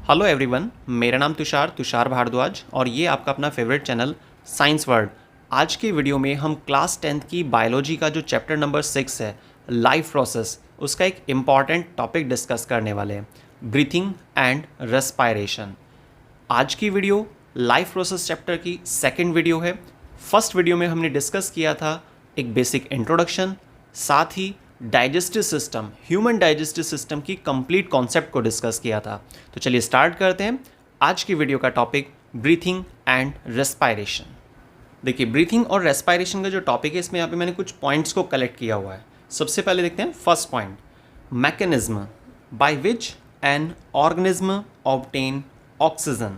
Hello everyone, मेरा नाम तुषार भारद्वाज और ये आपका अपना फेवरेट चैनल साइंस वर्ल्ड। आज की वीडियो में हम क्लास 10th की बायोलॉजी का जो चैप्टर नंबर 6 है, लाइफ प्रोसेस, उसका एक इम्पॉर्टेंट टॉपिक डिस्कस करने वाले हैं, ब्रीथिंग एंड रेस्पायरेशन। आज की वीडियो लाइफ प्रोसेस चैप्टर की सेकेंड वीडियो है। फर्स्ट वीडियो में हमने डिस्कस किया था एक बेसिक इंट्रोडक्शन, साथ ही digestive system, human digestive system की कंप्लीट कॉन्सेप्ट को डिस्कस किया था। तो चलिए स्टार्ट करते हैं। आज की वीडियो का टॉपिक ब्रीथिंग एंड रेस्पायरेशन। देखिए, ब्रीथिंग और रेस्पायरेशन का जो टॉपिक है, इसमें यहाँ पे मैंने कुछ पॉइंट्स को कलेक्ट किया हुआ है। सबसे पहले देखते हैं first point, mechanism by which an organism obtain oxygen.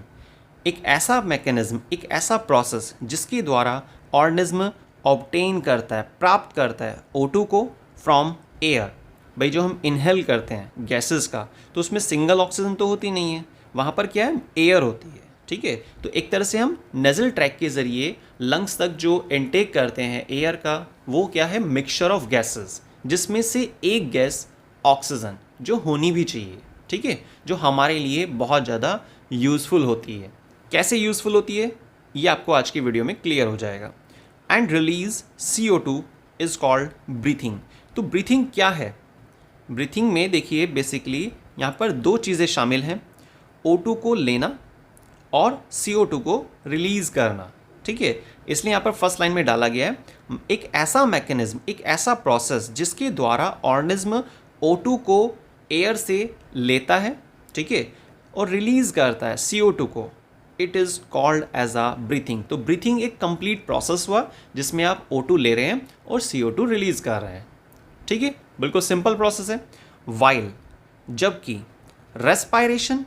एक ऐसा मैकेनिज्म, एक ऐसा प्रोसेस जिसके द्वारा ऑर्गेनिज्म ऑब्टेन करता है, प्राप्त करता है O2 को फ्रॉम एयर। भाई, जो हम इनहेल करते हैं गैसेस का, तो उसमें सिंगल ऑक्सीजन तो होती नहीं है, वहाँ पर क्या है, एयर होती है। ठीक है, तो एक तरह से हम नेजल ट्रैक के ज़रिए लंग्स तक जो इनटेक करते हैं एयर का, वो क्या है, मिक्सचर ऑफ गैसेस, जिसमें से एक गैस ऑक्सीजन जो होनी भी चाहिए। ठीक है, जो हमारे लिए बहुत ज़्यादा यूज़फुल होती है। कैसे यूज़फुल होती है, ये आपको आज की वीडियो में क्लियर हो जाएगा। And release CO2 is called breathing. तो ब्रीथिंग क्या है? ब्रीथिंग में देखिए बेसिकली यहाँ पर दो चीज़ें शामिल हैं, O2 को लेना और CO2 को रिलीज़ करना। ठीक है, इसलिए यहाँ पर फर्स्ट लाइन में डाला गया है एक ऐसा मैकेनिज्म, एक ऐसा प्रोसेस जिसके द्वारा ऑर्गेनिज्म O2 को एयर से लेता है, ठीक है, और रिलीज़ करता है CO2 को। It is called as a breathing. तो ब्रीथिंग एक कंप्लीट प्रोसेस हुआ जिसमें आप O2 ले रहे हैं और CO2 रिलीज़ कर रहे हैं। ठीक है, बिल्कुल सिंपल प्रोसेस है। वाइल, जबकि respiration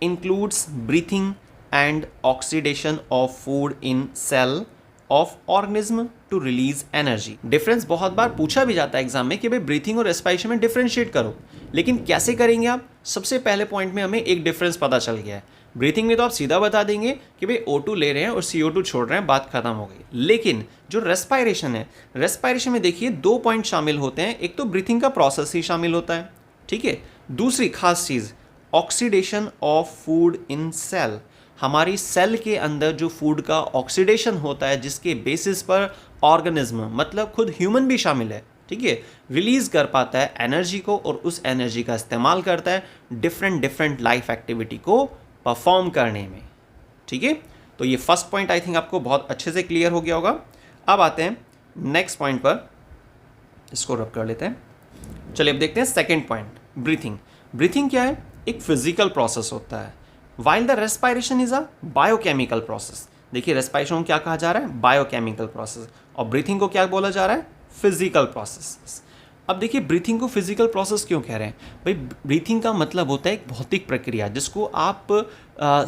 includes breathing and oxidation of food in cell of organism to release energy. Difference बहुत बार पूछा भी जाता है एग्जाम में कि भाई ब्रीथिंग और रेस्पायरेशन में डिफरेंशिएट करो, लेकिन कैसे करेंगे आप? सबसे पहले पॉइंट में हमें एक डिफरेंस पता चल गया है। ब्रीथिंग में तो आप सीधा बता देंगे कि भाई O2 ले रहे हैं और CO2 छोड़ रहे हैं, बात खत्म हो गई। लेकिन जो रेस्पायरेशन है, रेस्पायरेशन में देखिए दो पॉइंट शामिल होते हैं। एक तो ब्रीथिंग का प्रोसेस ही शामिल होता है, ठीक है। दूसरी खास चीज़, oxidation of food in cell. हमारी सेल के अंदर जो फूड का ऑक्सीडेशन होता है, जिसके बेसिस पर ऑर्गेनिज्म, मतलब खुद ह्यूमन भी शामिल है, ठीक है, रिलीज कर पाता है एनर्जी को, और उस एनर्जी का इस्तेमाल करता है डिफरेंट लाइफ एक्टिविटी को परफॉर्म करने में। ठीक है, तो ये फर्स्ट पॉइंट आई थिंक आपको बहुत अच्छे से क्लियर हो गया होगा। अब आते हैं नेक्स्ट पॉइंट पर, इसको रब कर लेते हैं। चलिए अब देखते हैं सेकेंड पॉइंट, ब्रीथिंग। ब्रीथिंग क्या है? एक फिजिकल प्रोसेस होता है, while the respiration is a biochemical process. देखिए, रेस्पायरेशन को क्या कहा जा रहा है? Biochemical process. और ब्रीथिंग को क्या बोला जा रहा है? Physical process. अब देखिए, ब्रीथिंग को फिजिकल प्रोसेस क्यों कह रहे हैं? भाई, ब्रीथिंग का मतलब होता है एक भौतिक प्रक्रिया जिसको आप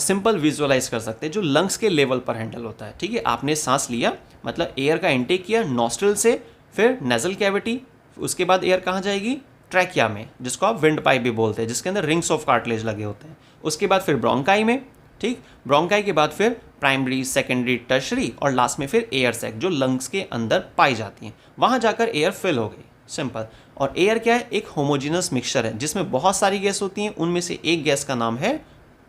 सिंपल विजुअलाइज कर सकते हैं, जो लंग्स के लेवल पर हैंडल होता है। ठीक है, आपने सांस लिया, मतलब एयर का इंटेक किया नॉस्ट्रल से, फिर नेजल कैविटी, उसके बाद एयर कहाँ जाएगी? ट्रैकिया में, जिसको आप विंड पाइप भी बोलते हैं, जिसके अंदर रिंग्स ऑफ कार्टिलेज लगे होते हैं। उसके बाद फिर ब्रोंकाई में, ठीक, ब्रोंकाई के बाद फिर प्राइमरी, सेकेंडरी, टर्शरी, और लास्ट में फिर एयर सैक, जो लंग्स के अंदर पाई जाती हैं। वहाँ जाकर एयर फिल हो गई, सिंपल। और एयर क्या है? एक होमोजीनस मिक्सचर है जिसमें बहुत सारी गैस होती हैं। उनमें से एक गैस का नाम है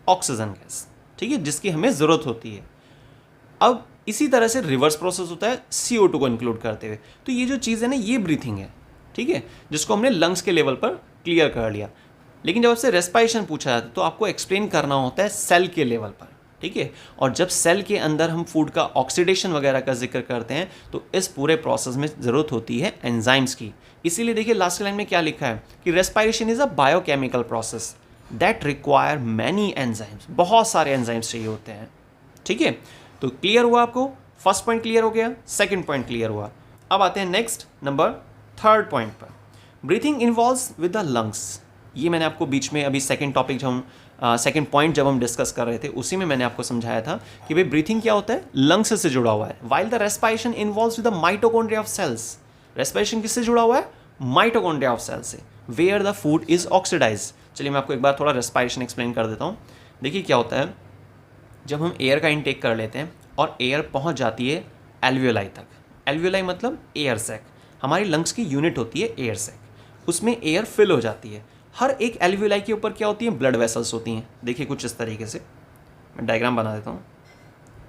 ऑक्सीजन गैस, ठीक है, जिसकी हमें ज़रूरत होती है। अब इसी तरह से रिवर्स प्रोसेस होता है CO2 को इंक्लूड करते हुए। तो ये जो चीज़ है ना, ये ब्रीथिंग है, ठीक है, जिसको हमने लंग्स के लेवल पर क्लियर कर लिया। लेकिन जब आपसे रेस्पायरेशन पूछा जाता है तो आपको एक्सप्लेन करना होता है सेल के लेवल पर, ठीक है। और जब सेल के अंदर हम फूड का ऑक्सीडेशन वगैरह का जिक्र करते हैं तो इस पूरे प्रोसेस में ज़रूरत होती है एंजाइम्स की। इसीलिए देखिए लास्ट लाइन में क्या लिखा है कि respiration is a biochemical process that require many enzymes. बहुत सारे एंजाइम्स चाहिए होते हैं, ठीक है। तो क्लियर हुआ आपको? फर्स्ट पॉइंट क्लियर हो गया, सेकेंड पॉइंट क्लियर हुआ। अब आते हैं नेक्स्ट नंबर थर्ड पॉइंट पर, breathing involves with the lungs. ये मैंने आपको बीच में अभी सेकेंड टॉपिक जब हम सेकेंड पॉइंट जब हम डिस्कस कर रहे थे, उसी में मैंने आपको समझाया था कि भाई ब्रीथिंग क्या होता है? लंग्स से जुड़ा हुआ है। While the respiration involves with the mitochondria of cells. Respiration किससे जुड़ा हुआ है? माइटोकॉन्ड्रिया ऑफ सेल से, where the food is oxidise. चलिए मैं आपको एक बार थोड़ा रेस्पायरेशन एक्सप्लेन कर देता हूँ। देखिए क्या होता है, जब हम एयर का इनटेक कर लेते हैं और एयर पहुँच जाती है एल्वियोलाई तक। एल्वियोलाई मतलब एयर सैक, हमारी लंग्स की यूनिट होती है एयर सैक। उसमें एयर फिल हो जाती है। हर एक एल्वियोलाई के ऊपर क्या होती है, ब्लड वेसल्स होती हैं। देखिए कुछ इस तरीके से, मैं डायग्राम बना देता हूँ,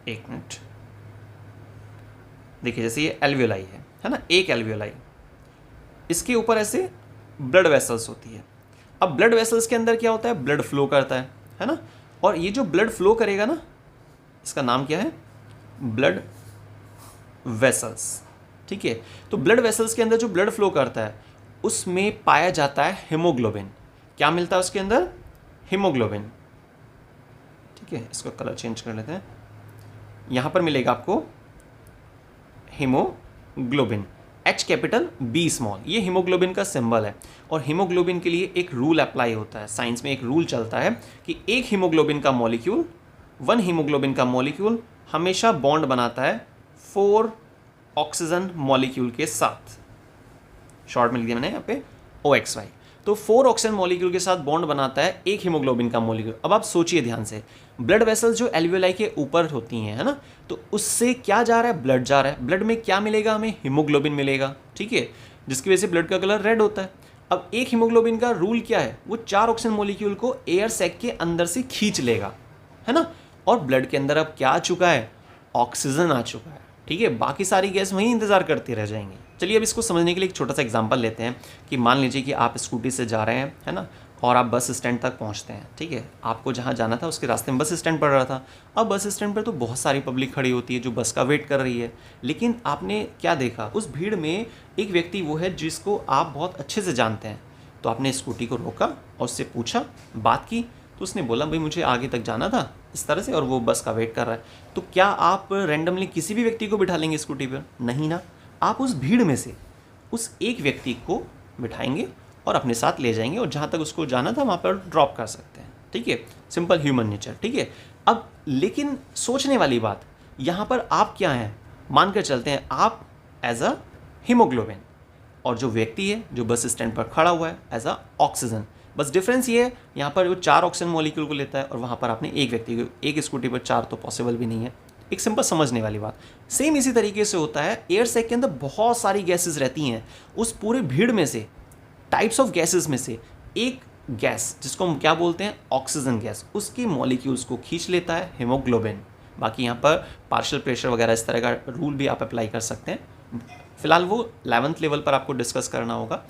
एक मिनट। देखिए जैसे ये एल्वियोलाई है ना, एक एल्वियोलाई, इसके ऊपर ऐसे ब्लड वेसल्स होती है। अब ब्लड वेसल्स के अंदर क्या होता है, ब्लड फ्लो करता है ना। और ये जो ब्लड फ्लो करेगा ना, इसका नाम क्या है, ब्लड वेसल्स। ठीक है, तो ब्लड वेसल्स के अंदर जो ब्लड फ्लो करता है उसमें पाया जाता है हीमोग्लोबिन। क्या मिलता है उसके अंदर, हीमोग्लोबिन। ठीक है, इसका कलर चेंज कर लेते हैं। यहां पर मिलेगा आपको haemoglobin, H capital B small, ये हीमोग्लोबिन का सिंबल है। और हीमोग्लोबिन के लिए एक रूल अप्लाई होता है, साइंस में एक रूल चलता है कि एक हीमोग्लोबिन का मॉलिक्यूल, वन हीमोग्लोबिन का मॉलिक्यूल हमेशा बॉन्ड बनाता है 4 ऑक्सीजन मॉलिक्यूल के साथ। शॉर्ट में लिख दिया मैंने यहाँ पे OXY। तो 4 ऑक्सीजन मॉलिक्यूल के साथ बॉन्ड बनाता है एक हीमोग्लोबिन का मॉलिक्यूल। अब आप सोचिए ध्यान से, ब्लड वेसल्स जो एल्वियोलाई के ऊपर होती हैं, है ना, तो उससे क्या जा रहा है, ब्लड जा रहा है। ब्लड में क्या मिलेगा, हमें हीमोग्लोबिन मिलेगा। ठीक है, जिसकी वजह से ब्लड का कलर रेड होता है। अब एक हीमोग्लोबिन का रूल क्या है, वो 4 ऑक्सीजन मॉलिक्यूल को एयर सैक के अंदर से खींच लेगा, है ना। और ब्लड के अंदर अब क्या आ चुका है, ऑक्सीजन आ चुका है। ठीक है, बाकी सारी गैस वहीं इंतजार करती रह जाएंगी। चलिए अब इसको समझने के लिए एक छोटा सा एग्जांपल लेते हैं कि मान लीजिए कि आप स्कूटी से जा रहे हैं, है ना, और आप बस स्टैंड तक पहुंचते हैं। ठीक है, आपको जहां जाना था उसके रास्ते में बस स्टैंड पड़ रहा था। अब बस स्टैंड पर तो बहुत सारी पब्लिक खड़ी होती है जो बस का वेट कर रही है, लेकिन आपने क्या देखा, उस भीड़ में एक व्यक्ति वो है जिसको आप बहुत अच्छे से जानते हैं। तो आपने स्कूटी को रोका और उससे पूछा, बात की, तो उसने बोला भाई मुझे आगे तक जाना था इस तरह से, और वो बस का वेट कर रहा है। तो क्या आप रैंडमली किसी भी व्यक्ति को बिठा लेंगे स्कूटी पर? नहीं ना, आप उस भीड़ में से उस एक व्यक्ति को बिठाएंगे और अपने साथ ले जाएंगे और जहाँ तक उसको जाना था वहाँ पर ड्रॉप कर सकते हैं। ठीक है, सिंपल ह्यूमन नेचर। ठीक है, अब लेकिन सोचने वाली बात, यहाँ पर आप क्या हैं, मानकर चलते हैं आप एज अ हीमोग्लोबिन और जो व्यक्ति है जो बस स्टैंड पर खड़ा हुआ है एज अ ऑक्सीजन। बस डिफरेंस ये है, यहाँ पर वो 4 ऑक्सीजन मॉलिक्यूल को लेता है और वहाँ पर आपने एक व्यक्ति को, एक स्कूटी पर 4 तो पॉसिबल भी नहीं है। एक सिंपल समझने वाली बात। सेम इसी तरीके से होता है, एयर सैक के अंदर बहुत सारी गैसेस रहती हैं। उस पूरे भीड़ में से, टाइप्स ऑफ गैसेस में से एक गैस जिसको हम क्या बोलते हैं, ऑक्सीजन गैस, उसके मॉलिक्यूल्स को खींच लेता है हीमोग्लोबिन। बाकी यहाँ पर पार्शियल प्रेशर वगैरह इस तरह का रूल भी आप अप्लाई कर सकते हैं। फिलहाल वो 11th लेवल पर आपको डिस्कस करना होगा।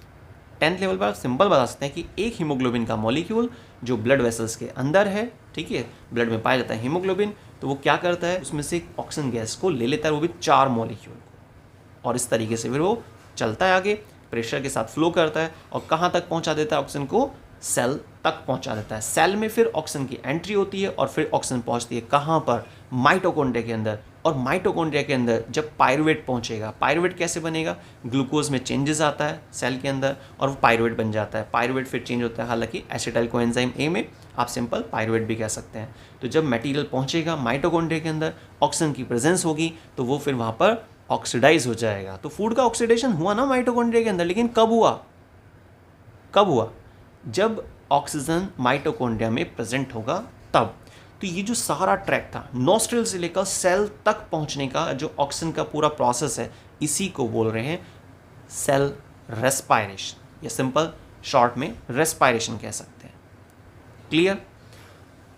10th लेवल पर आप सिंपल बता सकते हैं कि एक हीमोग्लोबिन का मॉलिक्यूल जो ब्लड वेसल्स के अंदर है, ठीक है, ब्लड में पाया जाता है हीमोग्लोबिन, तो वो क्या करता है, उसमें से ऑक्सीजन गैस को ले लेता है, वो भी 4 मॉलिक्यूल को, और इस तरीके से फिर वो चलता है आगे, प्रेशर के साथ फ्लो करता है और कहाँ तक पहुँचा देता है ऑक्सीजन को, सेल तक पहुँचा देता है। सेल में फिर ऑक्सीजन की एंट्री होती है और फिर ऑक्सीजन पहुँचती है कहाँ पर, माइटोकॉन्ड्रिया के अंदर। और माइटोकॉन्ड्रिया के अंदर जब पायरुवेट पहुँचेगा, पायरुवेट कैसे बनेगा, ग्लूकोज में चेंजेस आता है सेल के अंदर और वो पायरुवेट बन जाता है। पायरुवेट फिर चेंज होता है हालांकि एसिटाइल कोएंजाइम ए में, आप सिंपल पायरुवेट भी कह सकते हैं। तो जब मटेरियल पहुँचेगा माइटोकॉन्ड्रिया के अंदर, ऑक्सीजन की प्रेजेंस होगी तो वो फिर वहाँ पर ऑक्सीडाइज हो जाएगा। तो फूड का ऑक्सीडेशन हुआ ना माइटोकॉन्ड्रिया के अंदर, लेकिन कब हुआ, कब हुआ, जब ऑक्सीजन माइटोकॉन्ड्रिया में प्रेजेंट होगा तब। तो ये जो सारा ट्रैक था नॉस्ट्रिल से लेकर सेल तक पहुंचने का, जो ऑक्सीजन का पूरा प्रोसेस है, इसी को बोल रहे हैं सेल रेस्पायरेशन, या सिंपल शॉर्ट में रेस्पायरेशन कह सकते हैं। क्लियर।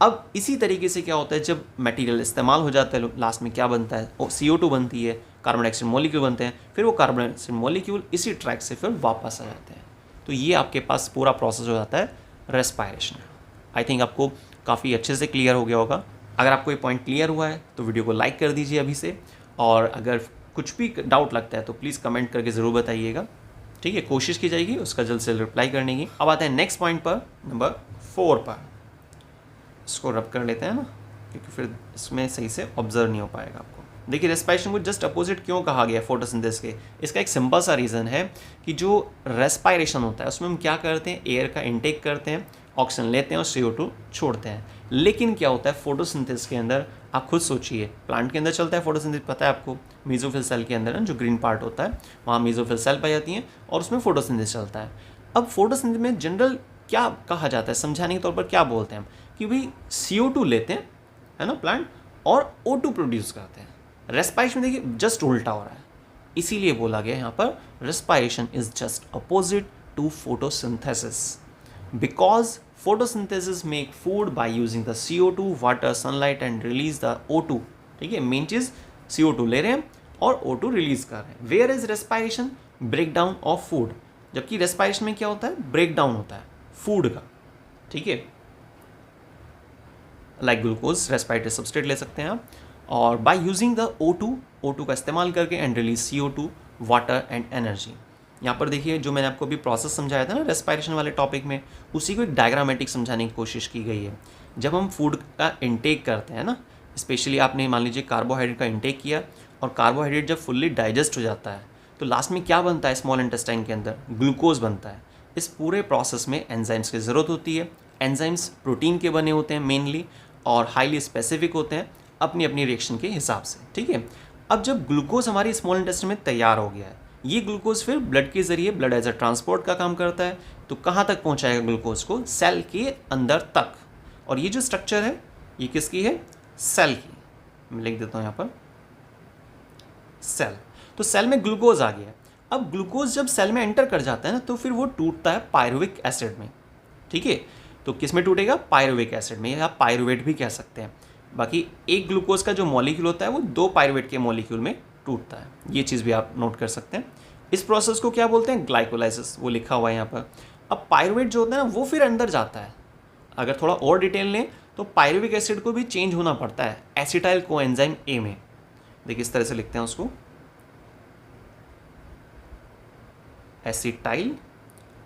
अब इसी तरीके से क्या होता है, जब मटेरियल इस्तेमाल हो जाता है लास्ट में क्या बनता है, CO2 बनती है, कार्बन डाइऑक्साइड मॉलिक्यूल बनते हैं, फिर वो कार्बन डाइऑक्साइड मॉलिक्यूल इसी ट्रैक से फिर वापस आ जाते हैं। तो ये आपके पास पूरा प्रोसेस हो जाता है रेस्पायरेशन। आई थिंक आपको काफ़ी अच्छे से क्लियर हो गया होगा। अगर आपको ये पॉइंट क्लियर हुआ है तो वीडियो को लाइक कर दीजिए अभी से, और अगर कुछ भी डाउट लगता है तो प्लीज़ कमेंट करके ज़रूर बताइएगा। ठीक है, कोशिश की जाएगी उसका जल्द से जल्द रिप्लाई करने की। अब आते हैं नेक्स्ट पॉइंट पर, नंबर 4 पर। इसको रब कर लेते हैं ना, क्योंकि फिर इसमें सही से ऑब्जर्व नहीं हो पाएगा आपको। देखिए रेस्पायरेशन को जस्ट अपोजिट क्यों कहा गया फोटोसिंथेसिस के, इसका एक सिंपल सा रीज़न है कि जो रेस्पायरेशन होता है उसमें हम क्या करते हैं, एयर का इनटेक करते हैं, ऑक्सीजन लेते हैं और CO2 छोड़ते हैं। लेकिन क्या होता है फोटोसिंथेसिस के अंदर, आप खुद सोचिए, प्लांट के अंदर चलता है फोटोसिंथेसिस, पता है आपको, मेसोफिल सेल के अंदर ना जो ग्रीन पार्ट होता है वहाँ मेसोफिल सेल पाई जाती हैं और उसमें फोटोसिंथेसिस चलता है। अब फोटोसिंथेसिस में जनरल क्या कहा जाता है, समझाने के तौर पर क्या बोलते हैं हम, कि भाई CO2 लेते हैं, है ना प्लांट, और O2 प्रोड्यूस करते हैं। रेस्पायरेशन देखिए जस्ट उल्टा हो रहा है, इसीलिए बोला गया यहाँ पर respiration is just opposite to photosynthesis. Because photosynthesis make food by using the CO2, water, sunlight and release the O2। ठीक है, मेन चीज CO2 ले रहे हैं और O2 रिलीज कर रहे हैं। Where is respiration? Break down of food. जबकि रेस्पायरेशन में क्या होता है? ब्रेक डाउन होता है फूड का। ठीक है, लाइक ग्लूकोज रेस्पिरेटरी सब्सट्रेट ले सकते हैं आप। और बाय यूजिंग द O2 का इस्तेमाल करके and release CO2, water and energy. यहाँ पर देखिए जो मैंने आपको अभी प्रोसेस समझाया था ना रेस्पिरेशन वाले टॉपिक में, उसी को एक डायग्रामेटिक समझाने की कोशिश की गई है। जब हम फूड का इंटेक करते हैं ना, स्पेशली आपने मान लीजिए कार्बोहाइड्रेट का इंटेक किया, और कार्बोहाइड्रेट जब फुल्ली डाइजेस्ट हो जाता है तो लास्ट में क्या बनता है? स्मॉल इंटेस्टाइन के अंदर ग्लूकोज बनता है। इस पूरे प्रोसेस में एंजाइम्स की ज़रूरत होती है। एंजाइम्स प्रोटीन के बने होते हैं मेनली, और हाईली स्पेसिफिक होते हैं अपनी अपनी रिएक्शन के हिसाब से। ठीक है, अब जब ग्लूकोज हमारी स्मॉल इंटेस्टाइन में तैयार हो गया है, ये ग्लूकोज फिर ब्लड के जरिए, ब्लड एज अ ट्रांसपोर्ट का काम करता है। तो कहाँ तक पहुँचाएगा ग्लूकोज को? सेल के अंदर तक। और ये जो स्ट्रक्चर है ये किसकी है? सेल की। मैं लिख देता हूँ यहाँ पर सेल। तो सेल में ग्लूकोज आ गया। अब ग्लूकोज जब सेल में एंटर कर जाता है ना, तो फिर वो टूटता है पायरुविक एसिड में। ठीक है, तो किस में टूटेगा? पायरुविक एसिड में, या पायरुवेट भी कह सकते हैं। बाकी एक ग्लूकोज का जो मॉलिक्यूल होता है वो 2 पायरुवेट के मॉलिक्यूल में टूटता है। ये चीज़ भी आप नोट कर सकते हैं। इस प्रोसेस को क्या बोलते हैं? ग्लाइकोलाइसिस, वो लिखा हुआ है यहाँ पर। अब पायरुवेट जो होता है ना वो फिर अंदर जाता है। अगर थोड़ा और डिटेल लें तो पायरुविक एसिड को भी चेंज होना पड़ता है एसिटाइल कोएंजाइम ए में। देखिए इस तरह से लिखते हैं उसको, एसिटाइल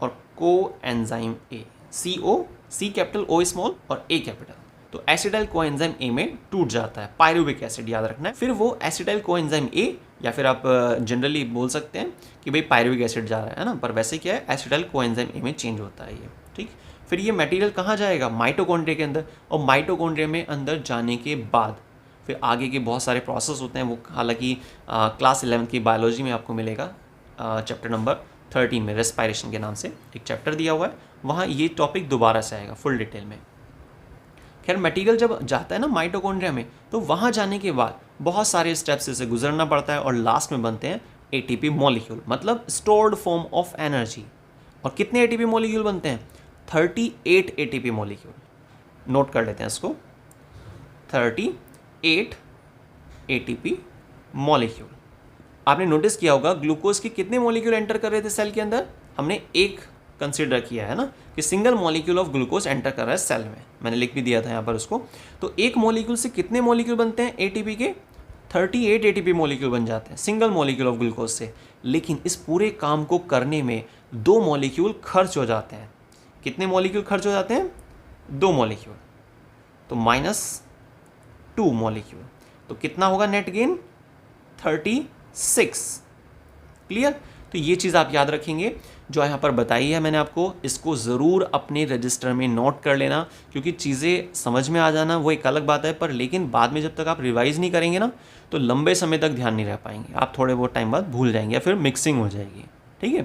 और coenzyme A, CO, C capital, O small और A कैपिटल। तो एसिटाइल कोएंजाइम ए में टूट जाता है, पायरुविक एसिड याद रखना है। फिर वो एसिटाइल कोएंजाइम ए, या फिर आप जनरली बोल सकते हैं कि भाई पायरुविक एसिड जा रहा है ना, पर वैसे क्या है, एसिटाइल कोएंजाइम ए में चेंज होता है ये। ठीक, फिर ये मटेरियल कहाँ जाएगा? माइटोकॉन्ड्रिया के अंदर। और माइटोकॉन्ड्रिया में अंदर जाने के बाद फिर आगे के बहुत सारे प्रोसेस होते हैं, वो हालांकि क्लास 11 की बायोलॉजी में आपको मिलेगा, चैप्टर नंबर 13 में रेस्पिरेशन के नाम से एक चैप्टर दिया हुआ है, वहाँ ये टॉपिक दोबारा से आएगा फुल डिटेल में। खैर मटेरियल जब जाता है ना माइटोकॉन्ड्रिया में, तो वहाँ जाने के बाद बहुत सारे स्टेप्स से गुजरना पड़ता है और लास्ट में बनते हैं ATP मॉलिक्यूल, मतलब स्टोर्ड फॉर्म ऑफ एनर्जी। और कितने ATP मॉलिक्यूल बनते हैं? 38 ATP मॉलिक्यूल। नोट कर लेते हैं इसको, 38 ATP मॉलिक्यूल। आपने नोटिस किया होगा ग्लूकोज के कितने मॉलिक्यूल एंटर कर रहे थे सेल के अंदर? हमने एक कंसिडर किया है ना कि single molecule of glucose enter कर रहा है सेल में। मैंने लिख भी दिया था यहाँ पर उसको। तो एक मॉलिक्यूल से कितने मॉलिक्यूल बनते हैं ATP के? 38 ATP मॉलिक्यूल बन जाते हैं सिंगल मॉलिक्यूल ऑफ ग्लूकोज से। लेकिन इस पूरे काम को करने में 2 मॉलिक्यूल खर्च हो जाते हैं। कितने मॉलिक्यूल खर्च हो जाते हैं? 2 मॉलिक्यूल। तो -2 मॉलिक्यूल। तो कितना होगा नेट गेन? 36। क्लियर? तो ये चीज़ आप याद रखेंगे जो यहाँ पर बताई है मैंने आपको, इसको ज़रूर अपने रजिस्टर में नोट कर लेना, क्योंकि चीज़ें समझ में आ जाना वो एक अलग बात है, पर लेकिन बाद में जब तक आप रिवाइज नहीं करेंगे ना, तो लंबे समय तक ध्यान नहीं रह पाएंगे, आप थोड़े बहुत टाइम बाद भूल जाएंगे या फिर मिक्सिंग हो जाएगी। ठीक है,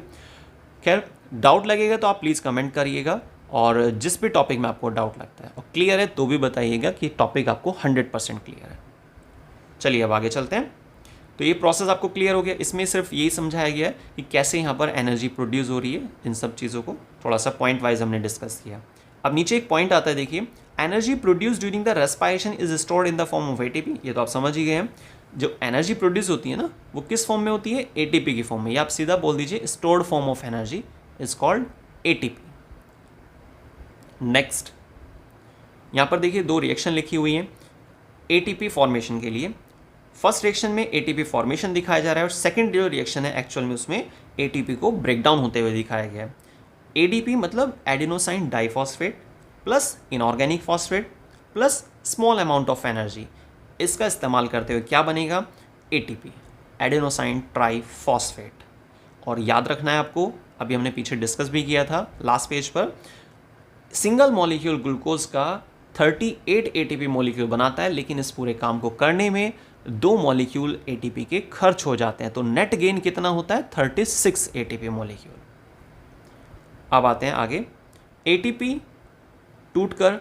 खैर डाउट लगेगा तो आप प्लीज़ कमेंट करिएगा, और जिस भी टॉपिक में आपको डाउट लगता है और क्लियर है तो भी बताइएगा कि टॉपिक आपको 100% क्लियर है। चलिए अब आगे चलते हैं। तो ये प्रोसेस आपको क्लियर हो गया। इसमें सिर्फ यही समझाया गया है कि कैसे यहाँ पर एनर्जी प्रोड्यूस हो रही है। इन सब चीज़ों को थोड़ा सा पॉइंट वाइज हमने डिस्कस किया। अब नीचे एक पॉइंट आता है, देखिए, energy produce during the respiration is stored in the form of ATP। ये तो आप समझ ही गए हैं। जो एनर्जी प्रोड्यूस होती है ना, वो किस फॉर्म में होती है? ATP की फॉर्म में। या आप सीधा बोल दीजिए stored form of energy is called ATP। Next यहाँ पर देखिए 2 रिएक्शन लिखी हुई हैं ATP फॉर्मेशन के लिए। फर्स्ट रिएक्शन में ATP फॉर्मेशन दिखाया जा रहा है, और सेकंड जो रिएक्शन है एक्चुअल में उसमें ATP को ब्रेक डाउन होते हुए दिखाया गया है। ADP मतलब adenosine diphosphate plus inorganic phosphate plus small amount of energy. इसका इस्तेमाल करते हुए क्या बनेगा? ATP, adenosine triphosphate. और याद रखना है आपको, अभी हमने पीछे डिस्कस भी किया था लास्ट पेज पर, सिंगल मॉलिक्यूल ग्लूकोज का 38 ATP मॉलिक्यूल बनाता है, लेकिन इस पूरे काम को करने में 2 मॉलिक्यूल ATP के खर्च हो जाते हैं। तो नेट गेन कितना होता है? 36 ATP मॉलिक्यूल। अब आते हैं आगे। ATP टूटकर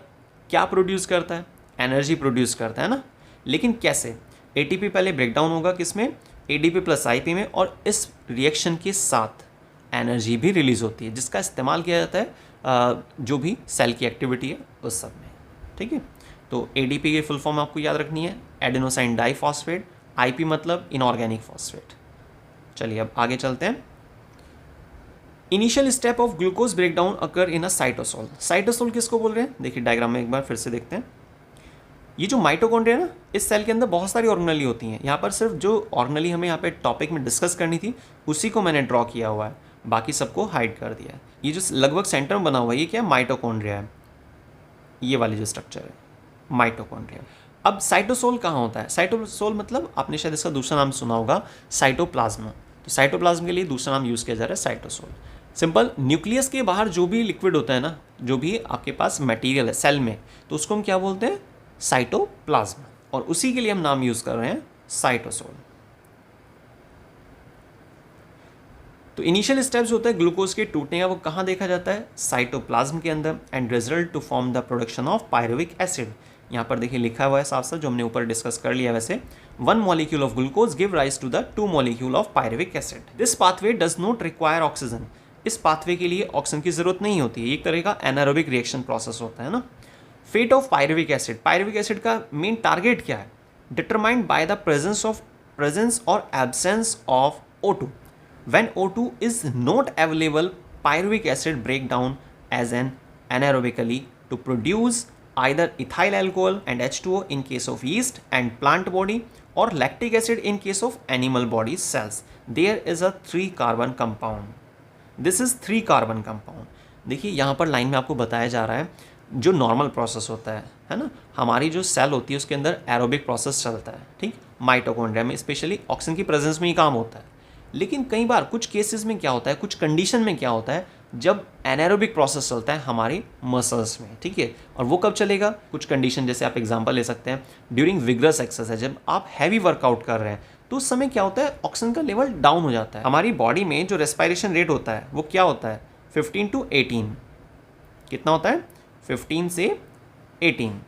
क्या प्रोड्यूस करता है? एनर्जी प्रोड्यूस करता है ना। लेकिन कैसे? ATP पहले ब्रेकडाउन होगा किसमें? ADP प्लस IP में, और इस रिएक्शन के साथ एनर्जी भी रिलीज होती है, जिसका इस्तेमाल किया जाता है जो भी सेल की एक्टिविटी है उस सब में। ठीक है, तो एडीपी की फुल फॉर्म आपको याद रखनी है, एडेनोसाइन डाइफॉस्फेट, आईपी मतलब इनऑर्गेनिक फॉस्फेट। चलिए अब आगे चलते हैं। Initial step of glucose breakdown occur in a cytosol. Cytosol किसको बोल रहे हैं, देखिए डायग्राम में एक बार फिर से देखते हैं। ये जो माइटोकॉन्ड्रिया है ना, इस सेल के अंदर बहुत सारी ऑर्गेनेली होती हैं। यहाँ पर सिर्फ जो ऑर्गेनेली हमें यहाँ पे टॉपिक में डिस्कस करनी थी उसी को मैंने ड्रॉ किया हुआ है, बाकी सबको हाइड कर दिया है। ये जो लगभग सेंटर में बना हुआ है ये क्या है, माइटोकॉन्ड्रिया है, ये वाली जो स्ट्रक्चर है माइटोकॉन्ड्रिया। अब साइटोसोल कहाँ होता है, साइटोसोल मतलब आपने शायद इसका दूसरा नाम सुना होगा साइटोप्लाज्म। तो साइटोप्लाज्म के लिए दूसरा नाम यूज़ किया जा रहा है साइटोसोल। सिंपल, न्यूक्लियस के बाहर जो भी लिक्विड होता है ना, जो भी आपके पास मटेरियल है सेल में, तो उसको हम क्या बोलते हैं, साइटोप्लाज्म, और उसी के लिए हम नाम यूज़ कर रहे हैं साइटोसोल। तो इनिशियल स्टेप्स होता है ग्लूकोज के टूटने का, वो कहाँ देखा जाता है, साइटोप्लाज्म के अंदर, and result to form the production of pyruvic acid. यहाँ पर देखिए लिखा हुआ है साफ साफ, जो हमने ऊपर डिस्कस कर लिया वैसे, 1 molecule of glucose give rise to the 2 molecule of pyruvic acid. This pathway does not require oxygen. इस पाथवे के लिए ऑक्सीजन की जरूरत नहीं होती है, एक तरह का एनारोबिक रिएक्शन प्रोसेस होता है ना। Fate of pyruvic acid, pyruvic acid का मेन टारगेट क्या है, determined by the presence or absence of O2। When O2 is not available, pyruvic acid break down as an anaerobically to produce either ethyl alcohol and H2O in case of yeast and plant body, or lactic acid in case of animal body cells. There is a 3 carbon compound. This is 3 carbon compound. देखिए यहाँ पर line में आपको बताया जा रहा है जो नॉर्मल प्रोसेस होता है ना, हमारी जो सेल होती है उसके अंदर एरोबिक प्रोसेस चलता है, ठीक, माइटोकॉन्ड्रिया में स्पेशली ऑक्सीजन की प्रेजेंस में ही काम होता है। लेकिन कई बार कुछ केसेस में क्या होता है, कुछ कंडीशन में क्या होता है, जब एनारोबिक प्रोसेस चलता है हमारी मसल्स में, ठीक है, और वो कब चलेगा, कुछ कंडीशन जैसे आप एग्जांपल ले सकते हैं ड्यूरिंग विग्रस एक्सरसाइज, जब आप हैवी वर्कआउट कर रहे हैं तो उस समय क्या होता है, ऑक्सीजन का लेवल डाउन हो जाता है। हमारी बॉडी में जो रेस्पिरेशन रेट होता है वो क्या होता है, 15 to 18, कितना होता है, 15 से 18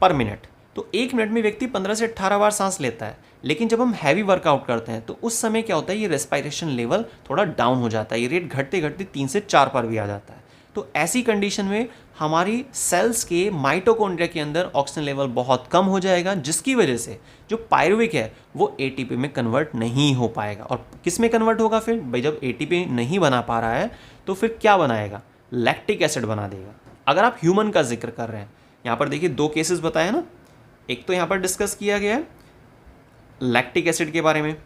पर मिनट। तो 1 मिनट में व्यक्ति 15 से 18 बार सांस लेता है। लेकिन जब हम हैवी वर्कआउट करते हैं तो उस समय क्या होता है, ये रेस्पिरेशन लेवल थोड़ा डाउन हो जाता है, ये रेट घटते घटते 3 से 4 पर भी आ जाता है। तो ऐसी कंडीशन में हमारी सेल्स के माइटोकॉन्ड्रिया के अंदर ऑक्सीजन लेवल बहुत कम हो जाएगा, जिसकी वजह से जो पायरुविक है वो एटीपी में कन्वर्ट नहीं हो पाएगा। और किस में कन्वर्ट होगा फिर भाई, जब एटीपी नहीं बना पा रहा है तो फिर क्या बनाएगा, लैक्टिक एसिड बना देगा। अगर आप ह्यूमन का जिक्र कर रहे हैं, यहाँ पर देखिए 2 केसेस बताए ना, एक तो यहाँ पर डिस्कस किया गया है लैक्टिक एसिड के बारे में,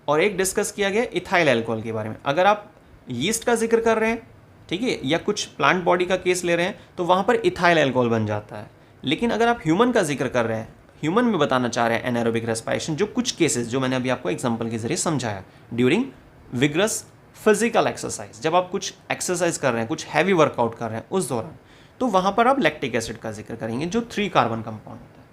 और एक डिस्कस किया गया इथाइल अल्कोहल के बारे में। अगर आप यीस्ट का जिक्र कर रहे हैं, ठीक है, या कुछ प्लांट बॉडी का केस ले रहे हैं तो वहाँ पर इथाइल अल्कोहल बन जाता है। लेकिन अगर आप ह्यूमन का जिक्र कर रहे हैं, ह्यूमन में बताना चाह रहे हैं एनारोबिक रेस्पिरेशन, जो कुछ केसेस जो मैंने अभी आपको एग्जाम्पल के जरिए समझाया ड्यूरिंग विग्रस फिजिकल एक्सरसाइज, जब आप कुछ एक्सरसाइज कर रहे हैं, कुछ हैवी वर्कआउट कर रहे हैं उस दौरान, तो वहाँ पर आप लैक्टिक एसिड का जिक्र करेंगे जो 3 कार्बन कंपाउंड होता है।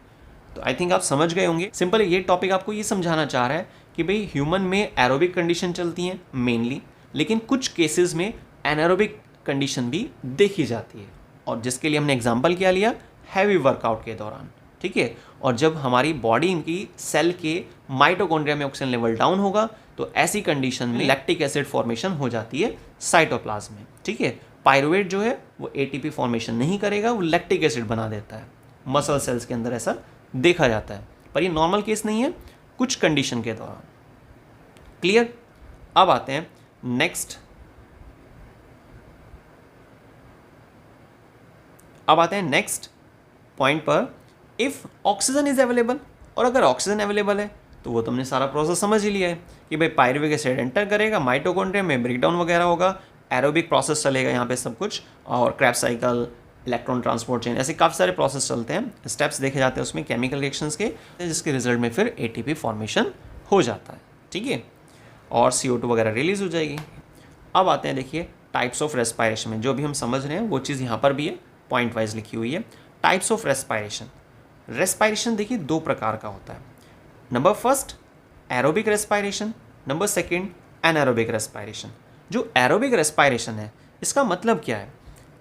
तो आई थिंक आप समझ गए होंगे। सिंपल ये टॉपिक आपको ये समझाना चाह रहा है कि भाई ह्यूमन में एरोबिक कंडीशन चलती हैं मेनली, लेकिन कुछ केसेस में एनारोबिक कंडीशन भी देखी जाती है, और जिसके लिए हमने एग्जांपल क्या लिया, हैवी वर्कआउट के दौरान, ठीक है। और जब हमारी बॉडी की सेल के माइटोकॉन्ड्रिया में ऑक्सीजन लेवल डाउन होगा तो ऐसी कंडीशन में लैक्टिक एसिड फॉर्मेशन हो जाती है साइटोप्लाज्म में, ठीक है। पायरुवेट जो है वो एटीपी फॉर्मेशन नहीं करेगा, वो लैक्टिक एसिड बना देता है। मसल सेल्स के अंदर ऐसा देखा जाता है, पर ये नॉर्मल केस नहीं है, कुछ कंडीशन के दौरान। क्लियर। अब आते हैं नेक्स्ट पॉइंट पर। इफ ऑक्सीजन इज अवेलेबल, और अगर ऑक्सीजन अवेलेबल है तो वो तुमने सारा प्रोसेस समझ ही लिया है कि भाई पायरुविक एसिड एंटर करेगा, माइटोकॉन्ड्रिया में ब्रेकडाउन वगैरह होगा, एरोबिक प्रोसेस चलेगा यहाँ पे सब कुछ, और Krebs cycle, electron transport chain, ऐसे काफ़ी सारे प्रोसेस चलते हैं, स्टेप्स देखे जाते हैं उसमें केमिकल रिएक्शंस के, जिसके रिजल्ट में फिर एटीपी फॉर्मेशन हो जाता है, ठीक है, और CO2 वगैरह रिलीज हो जाएगी। अब आते हैं देखिए टाइप्स ऑफ रेस्पिरेशन में, जो भी हम समझ रहे हैं वो चीज़ यहाँ पर भी है, पॉइंट वाइज लिखी हुई है। टाइप्स ऑफ रेस्पिरेशन, रेस्पिरेशन देखिए 2 प्रकार का होता है। Number first aerobic respiration, number second anaerobic respiration. जो एरोबिक रेस्पिरेशन है इसका मतलब क्या है,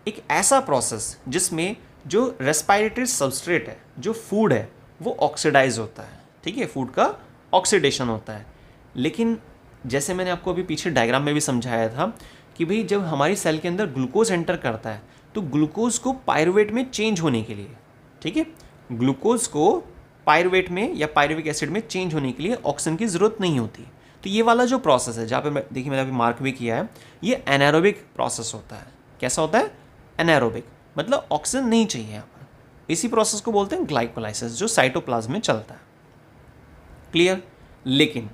एक ऐसा प्रोसेस जिसमें जो रेस्पिरेटरी सबस्ट्रेट है, जो फूड है, वो ऑक्सीडाइज होता है, ठीक है, फूड का ऑक्सीडेशन होता है। लेकिन जैसे मैंने आपको अभी पीछे डायग्राम में भी समझाया था कि भाई जब हमारी सेल के अंदर ग्लूकोज एंटर करता है तो ग्लूकोज को पायरुवेट में चेंज होने के लिए, ठीक है, ग्लूकोज को पायरुवेट में या पायरुविक एसिड में चेंज होने के लिए ऑक्सीजन की ज़रूरत नहीं होती। तो ये वाला जो प्रोसेस है, जहाँ पे देखिए मैंने अभी मार्क भी किया है, ये एनारोबिक प्रोसेस होता है। कैसा होता है? एनारोबिक, मतलब ऑक्सीजन नहीं चाहिए यहाँ पर। इसी प्रोसेस को बोलते हैं ग्लाइकोलाइसिस, जो साइटोप्लाज्म में चलता है। क्लियर? लेकिन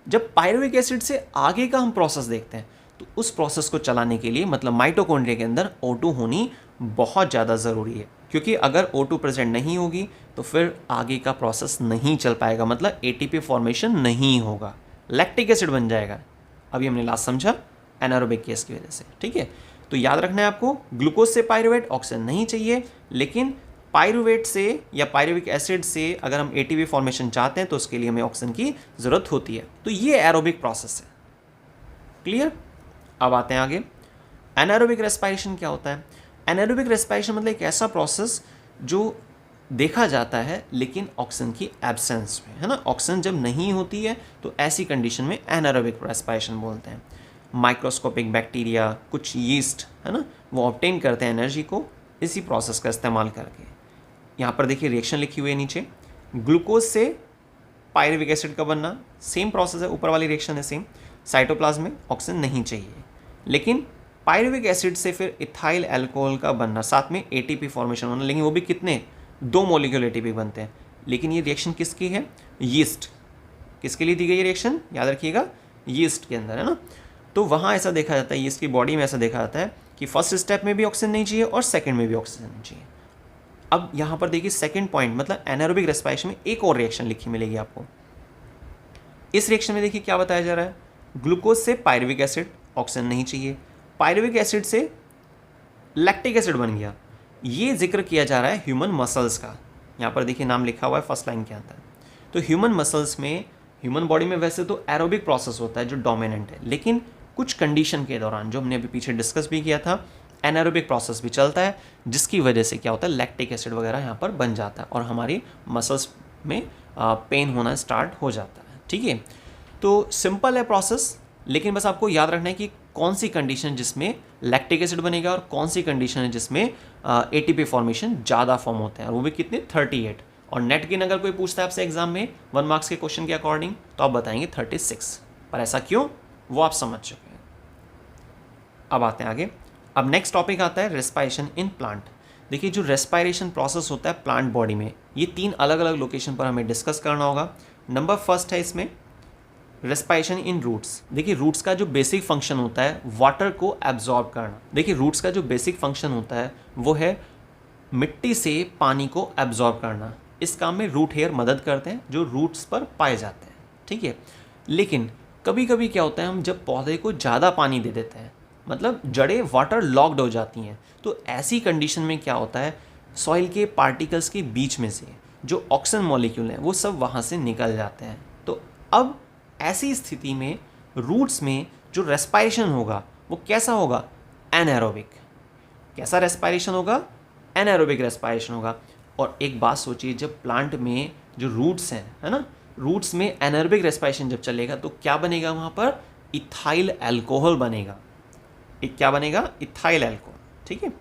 जब पायरुविक एसिड से आगे का हम प्रोसेस देखते हैं तो उस प्रोसेस को चलाने के लिए, मतलब माइटोकॉन्ड्रिया के अंदर O2 होनी बहुत ज़्यादा ज़रूरी है, क्योंकि अगर O2 प्रेजेंट नहीं होगी तो फिर आगे का प्रोसेस नहीं चल पाएगा, मतलब ATP फॉर्मेशन नहीं होगा, लैक्टिक एसिड बन जाएगा। अभी हमने लास्ट समझा एनारोबिक केस की वजह से, ठीक है। तो याद रखना है आपको, ग्लूकोज से पायरुवेट ऑक्सीजन नहीं चाहिए, लेकिन पायरुवेट से या पायरुविक एसिड से अगर हम ATP फॉर्मेशन चाहते हैं तो उसके लिए हमें ऑक्सीजन की ज़रूरत होती है। तो ये एरोबिक प्रोसेस है। क्लियर? अब आते हैं आगे। एनारोबिक रेस्पिरेशन क्या होता है? एनारोबिक रेस्पिरेशन मतलब एक ऐसा प्रोसेस जो देखा जाता है लेकिन ऑक्सीजन की एब्सेंस में, है ना। ऑक्सीजन जब नहीं होती है तो ऐसी कंडीशन में एनारोबिक रेस्पिरेशन बोलते हैं। माइक्रोस्कोपिक बैक्टीरिया, कुछ यीस्ट, है ना, वो ऑब्टेन करते हैं एनर्जी को इसी प्रोसेस का इस्तेमाल करके। यहाँ पर देखिए रिएक्शन लिखी हुई है नीचे, ग्लूकोज से पायरुविक एसिड का बनना, सेम प्रोसेस है, ऊपर वाली रिएक्शन है सेम। साइटोप्लाज्म में ऑक्सीजन नहीं चाहिए, लेकिन पायरुविक एसिड से फिर इथाइल अल्कोहल का बनना, साथ में ATP फॉर्मेशन होना, लेकिन वो भी कितने? 2 मॉलिक्यूल ATP बनते हैं। लेकिन ये रिएक्शन किसकी है? यीस्ट। किसके लिए दी गई रिएक्शन? याद रखिएगा, यीस्ट के अंदर, है ना। तो वहाँ ऐसा देखा जाता है, यीस्ट की बॉडी में ऐसा देखा जाता है कि फर्स्ट स्टेप में भी ऑक्सीजन नहीं चाहिए और सेकेंड में भी ऑक्सीजन नहीं चाहिए। अब यहाँ पर देखिए सेकेंड पॉइंट, मतलब एनारोबिक रेस्पिरेशन में एक और रिएक्शन लिखी मिलेगी आपको। इस रिएक्शन में देखिए क्या बताया जा रहा है, ग्लूकोज से पायरुविक एसिड, ऑक्सीजन नहीं चाहिए, पायरुविक एसिड से लैक्टिक एसिड बन गया। ये जिक्र किया जा रहा है ह्यूमन मसल्स का। यहाँ पर देखिए नाम लिखा हुआ है फर्स्ट लाइन के अंदर। तो ह्यूमन मसल्स में, ह्यूमन बॉडी में वैसे तो एरोबिक प्रोसेस होता है जो डोमिनेंट है, लेकिन कुछ कंडीशन के दौरान, जो हमने अभी पीछे डिस्कस भी किया था, एनारोबिक प्रोसेस भी चलता है, जिसकी वजह से क्या होता है, लैक्टिक एसिड वगैरह यहाँ पर बन जाता है और हमारी मसल्स में पेन होना स्टार्ट हो जाता है। ठीक है, तो सिंपल है प्रोसेस, लेकिन बस आपको याद रखना है कि कौन सी कंडीशन जिसमें लैक्टिक एसिड बनेगा और कौन सी कंडीशन है जिसमें ATP फॉर्मेशन ज़्यादा फॉर्म होते हैं, और वो भी कितने? 38। और नेट गेन अगर कोई पूछता है आपसे एग्जाम में 1 मार्क्स के क्वेश्चन के अकॉर्डिंग, तो आप बताएंगे 36। पर ऐसा क्यों, वो आप समझ चुके हैं। अब आते हैं आगे। अब नेक्स्ट टॉपिक आता है रेस्पिरेशन इन प्लांट। देखिए जो रेस्पिरेशन प्रोसेस होता है प्लांट बॉडी में, ये 3 अलग अलग लोकेशन पर हमें डिस्कस करना होगा। नंबर फर्स्ट है इसमें रेस्पिरेशन इन रूट्स। देखिए रूट्स का जो बेसिक फंक्शन होता है वाटर को एब्जॉर्ब करना। देखिए रूट्स का जो बेसिक फंक्शन होता है वो है मिट्टी से पानी को एब्जॉर्ब करना। इस काम में रूट हेयर मदद करते हैं जो रूट्स पर पाए जाते हैं। ठीक है, लेकिन कभी कभी क्या होता है, हम जब पौधे को ज़्यादा पानी दे देते हैं, मतलब जड़ें वाटर लॉक्ड हो जाती हैं, तो ऐसी कंडीशन में क्या होता है, सॉइल के पार्टिकल्स के बीच में से जो ऑक्सीजन मॉलिक्यूल हैं वो सब वहाँ से निकल जाते हैं। तो अब ऐसी स्थिति में रूट्स में जो रेस्पिरेशन होगा वो कैसा होगा? एनारोबिक। कैसा रेस्पिरेशन होगा? एनारोबिक रेस्पिरेशन होगा। और एक बात सोचिए, जब प्लांट में जो रूट्स हैं, है ना, रूट्स में एनारोबिक रेस्पिरेशन जब चलेगा तो क्या बनेगा वहाँ पर? इथाइल अल्कोहल बनेगा। एक क्या बनेगा? Ethyl alcohol. ठीक है,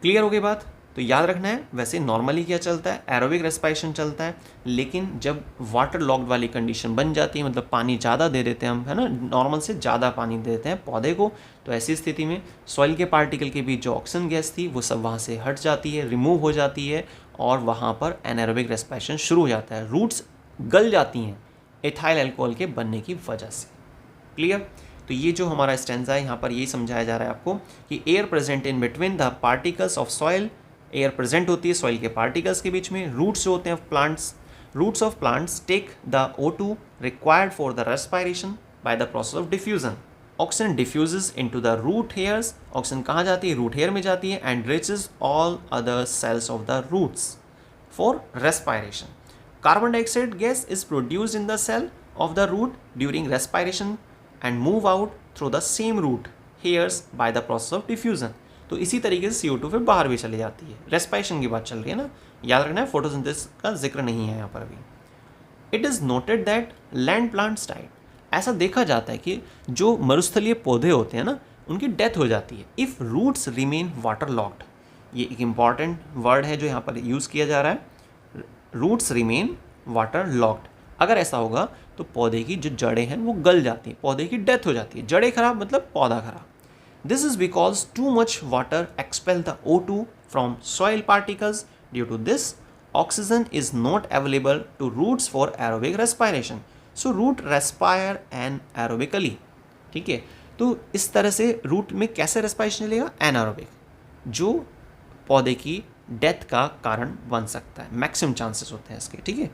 क्लियर हो गई बात? तो याद रखना है, वैसे नॉर्मली क्या चलता है, एरोबिक रेस्पिरेशन चलता है, लेकिन जब वाटर लॉक्ड वाली कंडीशन बन जाती है, मतलब पानी ज़्यादा दे देते हैं हम, है ना, नॉर्मल से ज़्यादा पानी दे देते हैं पौधे को, तो ऐसी स्थिति में सॉइल के पार्टिकल के बीच जो ऑक्सीजन गैस थी वो सब वहाँ से हट जाती है, रिमूव हो जाती है, और वहाँ पर एनारोबिक रेस्पिरेशन शुरू हो जाता है। रूट्स गल जाती हैं इथाइल अल्कोहल के बनने की वजह से। क्लियर? तो ये जो हमारा स्टेंजा है यहाँ पर यही समझाया जा रहा है आपको कि air present in between the particles of soil, air present होती है सॉइल के पार्टिकल्स के बीच में। रूट्स जो होते हैं plants, roots of plants take the O2 required for the respiration by the process of diffusion. Oxygen diffuses into the root hairs. Oxygen कहाँ जाती है? रूट हेयर में जाती है, and reaches all other cells of the roots for respiration. Carbon dioxide gas is produced in the cell of the root during respiration and move out through the same root hairs by the process of diffusion. तो इसी तरीके से CO2 फिर बाहर भी चली जाती है। रेस्पिरेशन की बात चल रही है ना, याद रखना है, फोटोसिंथेसिस का जिक्र नहीं है यहाँ पर अभी। It is noted that land plants diet. ऐसा देखा जाता है कि जो मरुस्थलीय पौधे होते हैं ना, उनकी डेथ हो जाती है if roots remain water locked. ये एक इम्पॉर्टेंट वर्ड है जो यहाँ पर यूज़ किया जा रहा है, रूट्स रिमेन वाटर लॉक्ड। अगर ऐसा होगा तो पौधे की जो जड़ें हैं वो गल जाती हैं, पौधे की डेथ हो जाती है। जड़ें खराब मतलब पौधा खराब। This is because too much water expel the O2 from soil particles. Due to this oxygen is not available to roots for aerobic respiration. So root respire anaerobically. ठीक है, तो इस तरह से रूट में कैसे रेस्पायरेशन चलेगा? Anaerobic, जो पौधे की डेथ का कारण बन सकता है, मैक्सिमम चांसेस होते हैं इसके। ठीक है,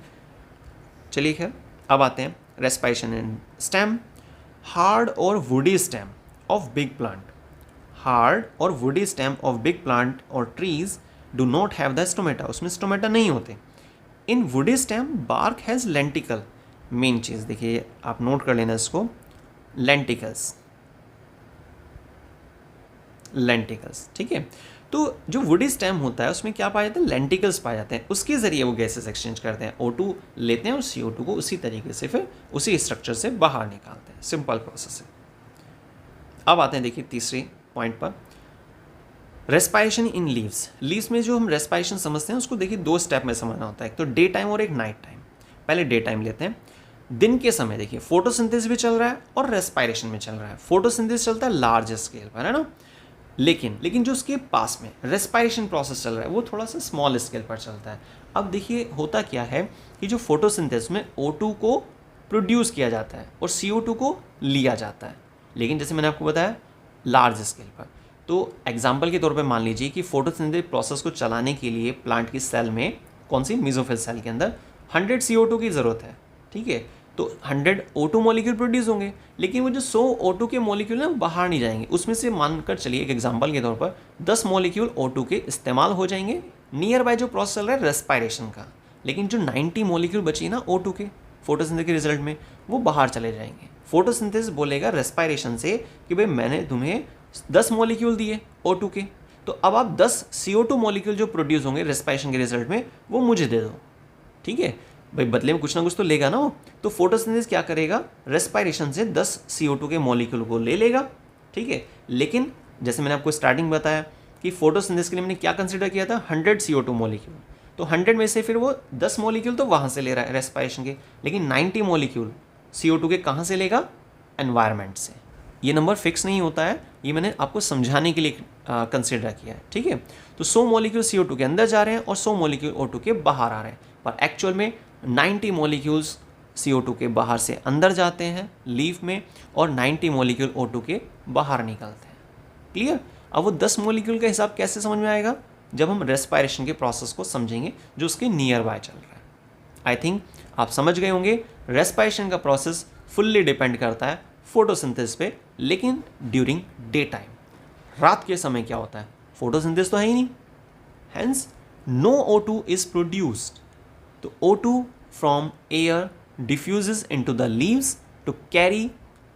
चलिए खैर अब आते हैं रेस्पायरेशन इन स्टेम। हार्ड और woody stem of big plant, hard और woody stem of big plant और trees do not have the stomata, उसमें स्टोमेटा नहीं होते। In woody stem bark has lenticel. Main चीज़ देखिए, आप नोट कर लेना इसको, लेंटिकल्स, लेंटिकल्स। ठीक है, तो जो वुडी स्टेम होता है उसमें क्या पाया जाता है? लेंटिकल्स पाए जाते हैं। उसके ज़रिए वो गैसेस एक्सचेंज करते हैं, O2 लेते हैं और CO2 को उसी तरीके से फिर उसी स्ट्रक्चर से बाहर निकालते हैं। सिंपल प्रोसेस है। अब आते हैं देखिए तीसरे पॉइंट पर, रेस्पायरेशन इन लीव्स। लीव्स में जो हम रेस्पायरेशन समझते हैं उसको देखिए दो स्टेप में समझना होता है, एक तो डे टाइम और एक नाइट टाइम। पहले डे टाइम लेते हैं। दिन के समय देखिए फोटोसिंथेसिस भी चल रहा है और रेस्पायरेशन भी चल रहा है। फोटोसिंथेसिस चलता है लार्ज स्केल पर, है ना, लेकिन जो उसके पास में रेस्पायरेशन प्रोसेस चल रहा है वो थोड़ा सा स्मॉल स्केल पर चलता है। अब देखिए होता क्या है कि जो फोटोसिंथेसिस में O2 को प्रोड्यूस किया जाता है और CO2 को लिया जाता है, लेकिन जैसे मैंने आपको बताया लार्ज स्केल पर। तो एग्जाम्पल के तौर पे मान लीजिए कि फोटोसिंथेसिस प्रोसेस को चलाने के लिए प्लांट की सेल में, कौन सी, मेसोफिल सेल के अंदर 100 CO2 की ज़रूरत है। ठीक है, तो 100 O2 मॉलिक्यूल प्रोड्यूस होंगे, लेकिन वो जो 100 O2 के मॉलिक्यूल हैं बाहर नहीं जाएंगे। उसमें से मानकर चलिए एक एग्जांपल के तौर पर 10 मॉलिक्यूल O2 के इस्तेमाल हो जाएंगे नियर बाय जो प्रोसेस चल रहा है रेस्पायरेशन का, लेकिन जो 90 मॉलिक्यूल बची ना O2 के फोटोसिंथेसिस के रिजल्ट में, वो बाहर चले जाएंगे। फोटोसिंथेसिस बोलेगा रेस्पायरेशन से कि भाई मैंने तुम्हें 10 मॉलिक्यूल दिए O2 के, तो अब आप 10 CO2 मॉलिक्यूल जो प्रोड्यूस होंगे रेस्पायरेशन के रिजल्ट में वो मुझे दे दो। ठीक है भाई, बदले में कुछ ना कुछ तो लेगा ना वो। तो फोटोसिंथेसिस क्या करेगा? रेस्पायरेशन से 10 CO2 के मॉलिक्यूल को ले लेगा। ठीक है, लेकिन जैसे मैंने आपको स्टार्टिंग बताया कि फोटोसिंथेसिस के लिए मैंने क्या कंसिडर किया था? 100 CO2 मॉलिक्यूल। तो 100 में से फिर वो 10 मॉलिक्यूल तो वहाँ से ले रहा है रेस्पायरेशन के, लेकिन 90 मॉलिक्यूल CO2 के कहाँ से लेगा? एनवायरनमेंट से। ये नंबर फिक्स नहीं होता है, ये मैंने आपको समझाने के लिए कंसिडर किया है। ठीक है, तो 100 मॉलिक्यूल CO2 के अंदर जा रहे हैं और 100 मॉलिक्यूल O2 के बाहर आ रहे हैं, पर एक्चुअल में 90 मॉलिक्यूल्स CO2 के बाहर से अंदर जाते हैं लीफ में और 90 मॉलिक्यूल O2 के बाहर निकलते हैं। क्लियर? अब वो 10 मॉलिक्यूल का हिसाब कैसे समझ में आएगा? जब हम रेस्पायरेशन के प्रोसेस को समझेंगे जो उसके नियर बाय चल रहा है। आई थिंक आप समझ गए होंगे, रेस्पायरेशन का प्रोसेस फुल्ली डिपेंड करता है फोटोसिंथेसिस पे, लेकिन ड्यूरिंग डे टाइम। रात के समय क्या होता है? फोटोसिंथेसिस तो है ही नहीं, hence no O2 is produced. तो O2 from air diffuses into the leaves to carry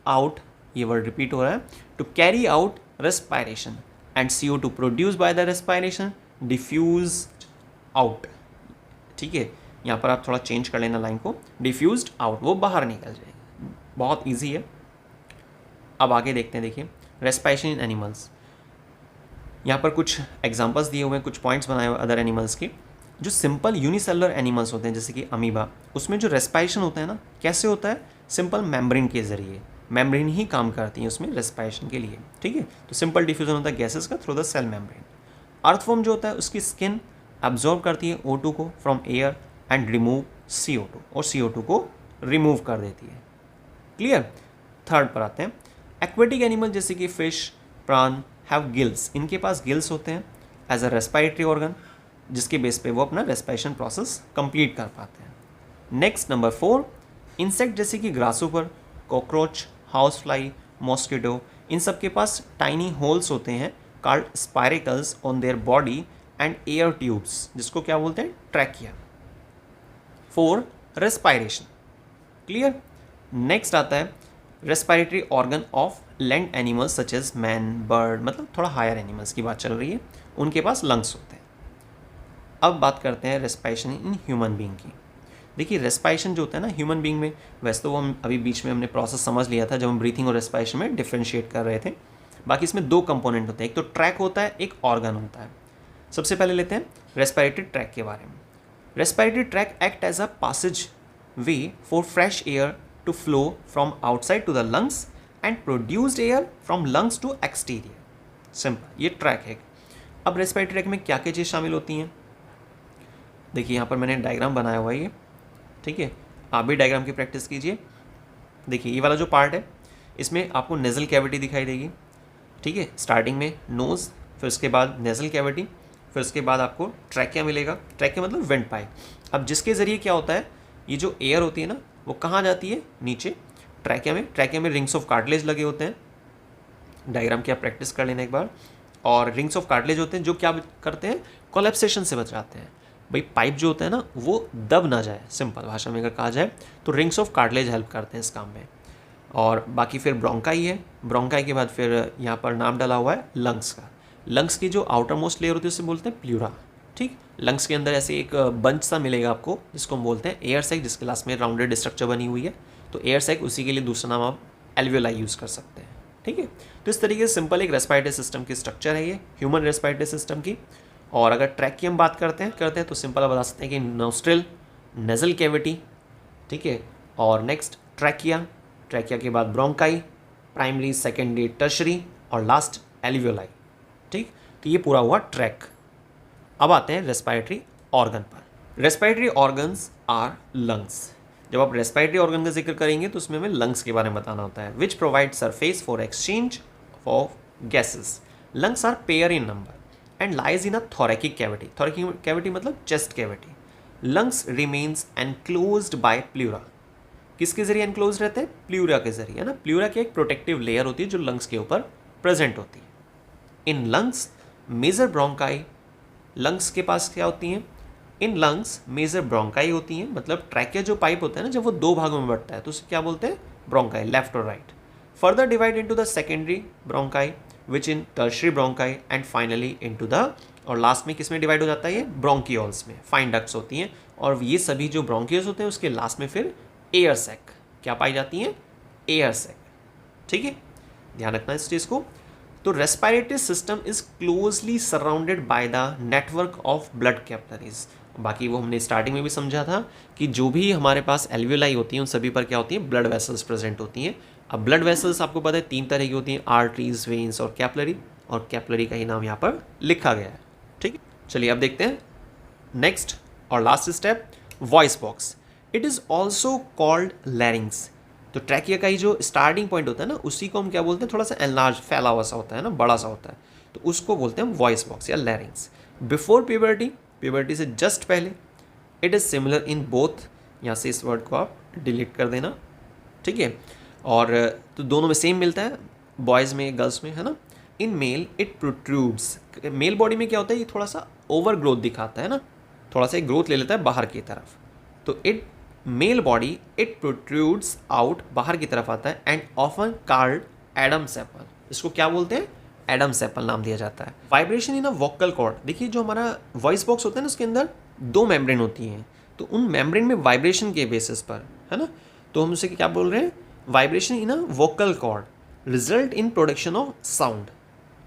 out, ये वर्ड रिपीट हो रहा है, to carry out respiration, and CO2 produced by the respiration diffused out। ठीक है, यहाँ पर आप थोड़ा चेंज कर लेना लाइन को, diffused out, वो बाहर निकल जाएगी। बहुत ईजी है। अब आगे देखते हैं, देखिए रेस्पायरेशन इन एनिमल्स। यहाँ पर कुछ एग्जाम्पल्स दिए हुए हैं, कुछ पॉइंट्स बनाए हुए अदर एनिमल्स के। जो सिंपल यूनिसेलुलर एनिमल्स होते हैं जैसे कि अमीबा, उसमें जो रेस्पायरेशन होता है ना, कैसे होता है? सिंपल मेम्ब्रेन के जरिए, मेम्ब्रेन ही काम करती है उसमें रेस्पायरेशन के लिए। ठीक है, तो सिंपल डिफ्यूजन होता है गैसेस का through the cell membrane. Earthworm जो होता है उसकी स्किन एब्जॉर्ब करती है O2 को from air and remove CO2, और CO2 को रिमूव कर देती है। क्लियर? थर्ड पर आते हैं, एक्वेटिक एनिमल जैसे कि फिश, प्राण हैव गिल्स। इनके पास गिल्स होते हैं एज अ रेस्पायरेटरी ऑर्गन, जिसके बेस पे वो अपना रेस्पायरेशन प्रोसेस कंप्लीट कर पाते हैं। नेक्स्ट नंबर 4, इंसेक्ट जैसे कि grasshopper, cockroach, house fly, mosquito, इन सब के पास टाइनी होल्स होते हैं called spiracles on their body and air tubes, जिसको क्या बोलते हैं? ट्रैकिया। 4, रेस्पायरेशन। क्लियर? नेक्स्ट आता है respiratory organ of land animals such as man, bird, मतलब थोड़ा हायर एनिमल्स की बात चल रही है, उनके पास लंग्स होते हैं। अब बात करते हैं रेस्पायरेशन इन ह्यूमन बीइंग की। देखिए रेस्पायरेशन जो होता है ना ह्यूमन बीइंग में, वैसे तो वो हम अभी बीच में हमने प्रोसेस समझ लिया था जब हम ब्रीथिंग और रेस्पायरेशन में डिफ्रेंशिएट कर रहे थे। बाकी इसमें दो कंपोनेंट होते हैं, एक तो ट्रैक होता है, एक ऑर्गन होता है। सबसे पहले लेते हैं रेस्पिरेटरी ट्रैक के बारे में। Respiratory tract act as a passage way for fresh air to flow from outside to the lungs and produced air from lungs to exterior. Simple, ये ट्रैक है। अब रेस्पिरेटरी ट्रैक में क्या क्या चीज़ शामिल होती हैं, देखिए यहाँ पर मैंने डायग्राम बनाया हुआ है ये, ठीक है। आप भी डायग्राम की प्रैक्टिस कीजिए। देखिए ये वाला जो पार्ट है इसमें आपको नेजल कैविटी दिखाई देगी, ठीक है। स्टार्टिंग में नोज़, फिर उसके बाद नेजल कैविटी, फिर उसके बाद आपको ट्रैकिया मिलेगा। ट्रैकिया मतलब विंड पाइप। अब जिसके ज़रिए क्या होता है, ये जो एयर होती है ना वो कहाँ जाती है, नीचे ट्रैकिया में। ट्रैकिया में रिंग्स ऑफ कार्टिलेज लगे होते हैं, डायग्राम की आप प्रैक्टिस कर लेना एक बार। और रिंग्स ऑफ कार्टिलेज होते हैं जो क्या करते हैं, कोलैप्सेशन से बचाते हैं। भाई पाइप जो होता है ना वो दब ना जाए, सिंपल भाषा में अगर कहा जाए तो रिंग्स ऑफ कार्टिलेज हेल्प करते हैं इस काम में। और बाकी फिर ब्रोंकाई है। ब्रोंकाई के बाद फिर यहाँ पर नाम डाला हुआ है लंग्स का। लंग्स की जो आउटर मोस्ट लेयर होती है उसे बोलते हैं प्लूरा, ठीक। लंग्स के अंदर ऐसे एक बंच सा मिलेगा आपको जिसको हम बोलते हैं एयर सैक, जिसके लास्ट में राउंडेड स्ट्रक्चर बनी हुई है। तो एयर सैक, उसी के लिए दूसरा नाम आप एल्वियोलाई यूज़ कर सकते हैं, ठीक है। तो इस तरीके से सिंपल एक रेस्पिरेटरी सिस्टम की स्ट्रक्चर है ये, ह्यूमन रेस्पिरेटरी सिस्टम की। और अगर ट्रैक की हम बात करते हैं तो सिंपल बता सकते हैं कि नोस्ट्रिल, नेजल कैविटी, ठीक है। और नेक्स्ट ट्रैकिया, ट्रैकिया के बाद ब्रोंकाई, प्राइमरी, सेकेंडरी, टर्शरी और लास्ट एल्वियोलाई, ठीक। तो ये पूरा हुआ ट्रैक। अब आते हैं रेस्पिरेटरी ऑर्गन पर। Respiratory organs are lungs. जब आप रेस्पिरेटरी ऑर्गन का जिक्र करेंगे तो उसमें हमें लंग्स के बारे में बताना होता है, which provide surface for exchange of gases. Lungs are pair in number and lies in a thoracic cavity. Thoracic cavity मतलब chest cavity. Lungs remains enclosed by pleura. किसके जरिए enclosed रहते हैं, प्लूरा के जरिए, है ना। प्लूरा की एक प्रोटेक्टिव लेयर होती है जो लंग्स के ऊपर प्रेजेंट होती है। In lungs major bronchi, lungs के पास क्या होती हैं, इन लंग्स मेजर ब्रोंकाई होती हैं। मतलब ट्रैकिया जो पाइप होता है ना, जब वो दो भागों में बंटता है तो उसे क्या बोलते हैं, ब्रोंकाई, लेफ्ट और right. Further divide into the secondary bronchi which in tertiary bronchi and finally into the, और लास्ट में किस में डिवाइड हो जाता है ये, ब्रोंकियोल्स में। फाइन डक्ट्स होती हैं और ये सभी जो ब्रोंकियोल्स होते हैं उसके लास्ट में फिर एयर सैक क्या पाई जाती हैं, एयर सैक, ठीक है। ध्यान रखना इस चीज़ को। तो respiratory system is closely surrounded by the network of blood capillaries. बाकी वो हमने स्टार्टिंग में भी समझा था कि जो भी हमारे पास एल्वियोलाई होती हैं उन सभी पर क्या होती है, ब्लड वेसल्स प्रेजेंट होती हैं। अब ब्लड वेसल्स आपको पता है तीन तरह की होती हैं, आर्टरीज, वेन्स और कैपिलरी, और कैपिलरी का ही नाम यहाँ पर लिखा गया है, ठीक है। चलिए अब देखते हैं नेक्स्ट और last step, voice box. It is also called लैरिंग्स। तो ट्रैकिया का ही जो स्टार्टिंग पॉइंट होता है ना उसी को हम क्या बोलते हैं, थोड़ा सा एनलार्ज, फैला हुआ सा होता है ना, बड़ा सा होता है, तो उसको बोलते हैं वॉइस बॉक्स या लैरिंग्स। बिफोर प्यूबर्टी, प्यूबर्टी से जस्ट पहले, it is similar in both, यहाँ से इस वर्ड को आप डिलीट कर देना, ठीक है। और तो दोनों में सेम मिलता है, बॉयज़ में, गर्ल्स में, है ना। In male it protrudes. Male body में क्या होता है, ये थोड़ा सा ओवर ग्रोथ दिखाता है ना, थोड़ा सा एक ग्रोथ ले लेता है बाहर की तरफ। तो it male body it protrudes out, बाहर की तरफ आता है, and often called Adam's apple. इसको क्या बोलते हैं, एडम्स एप्पल नाम दिया जाता है। Vibration in a vocal cord. देखिए जो हमारा वॉइस बॉक्स होता है ना उसके अंदर दो मेम्ब्रेन होती हैं, तो उन मेम्ब्रेन में वाइब्रेशन के बेसिस पर, है ना, तो हम उसे क्या बोल रहे हैं, vibration in a vocal cord result in production of sound,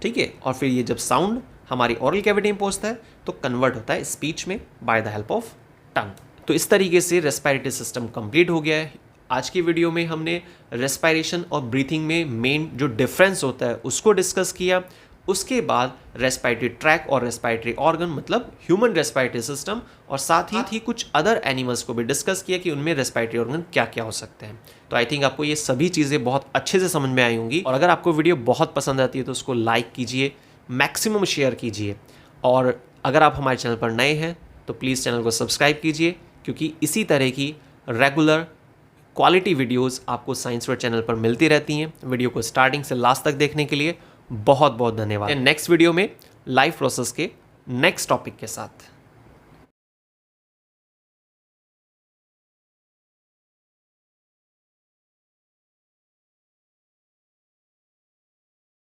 ठीक है। और फिर ये जब साउंड हमारी ओरल कैविटी में पहुंचता है तो कन्वर्ट होता है स्पीच में by the help of tongue. तो इस तरीके से रेस्पिरेटरी सिस्टम कंप्लीट हो गया है। आज की वीडियो में हमने रेस्पिरेशन और ब्रीथिंग में मेन जो डिफरेंस होता है उसको डिस्कस किया। उसके बाद रेस्पिरेटरी ट्रैक और रेस्पिरेटरी ऑर्गन मतलब ह्यूमन रेस्पिरेटरी सिस्टम, और साथ ही कुछ अदर एनिमल्स को भी डिस्कस किया कि उनमें रेस्पिरेटरी ऑर्गन क्या क्या हो सकते हैं। तो आई थिंक आपको ये सभी चीज़ें बहुत अच्छे से समझ में आई होंगी। और अगर आपको वीडियो बहुत पसंद आती है तो उसको लाइक कीजिए, मैक्सिमम शेयर कीजिए, और अगर आप हमारे चैनल पर नए हैं तो प्लीज़ चैनल को सब्सक्राइब कीजिए, क्योंकि इसी तरह की रेगुलर क्वालिटी वीडियोस आपको साइंस वर्ड चैनल पर मिलती रहती हैं। वीडियो को स्टार्टिंग से लास्ट तक देखने के लिए बहुत बहुत धन्यवाद। नेक्स्ट वीडियो में लाइफ प्रोसेस के नेक्स्ट टॉपिक के साथ।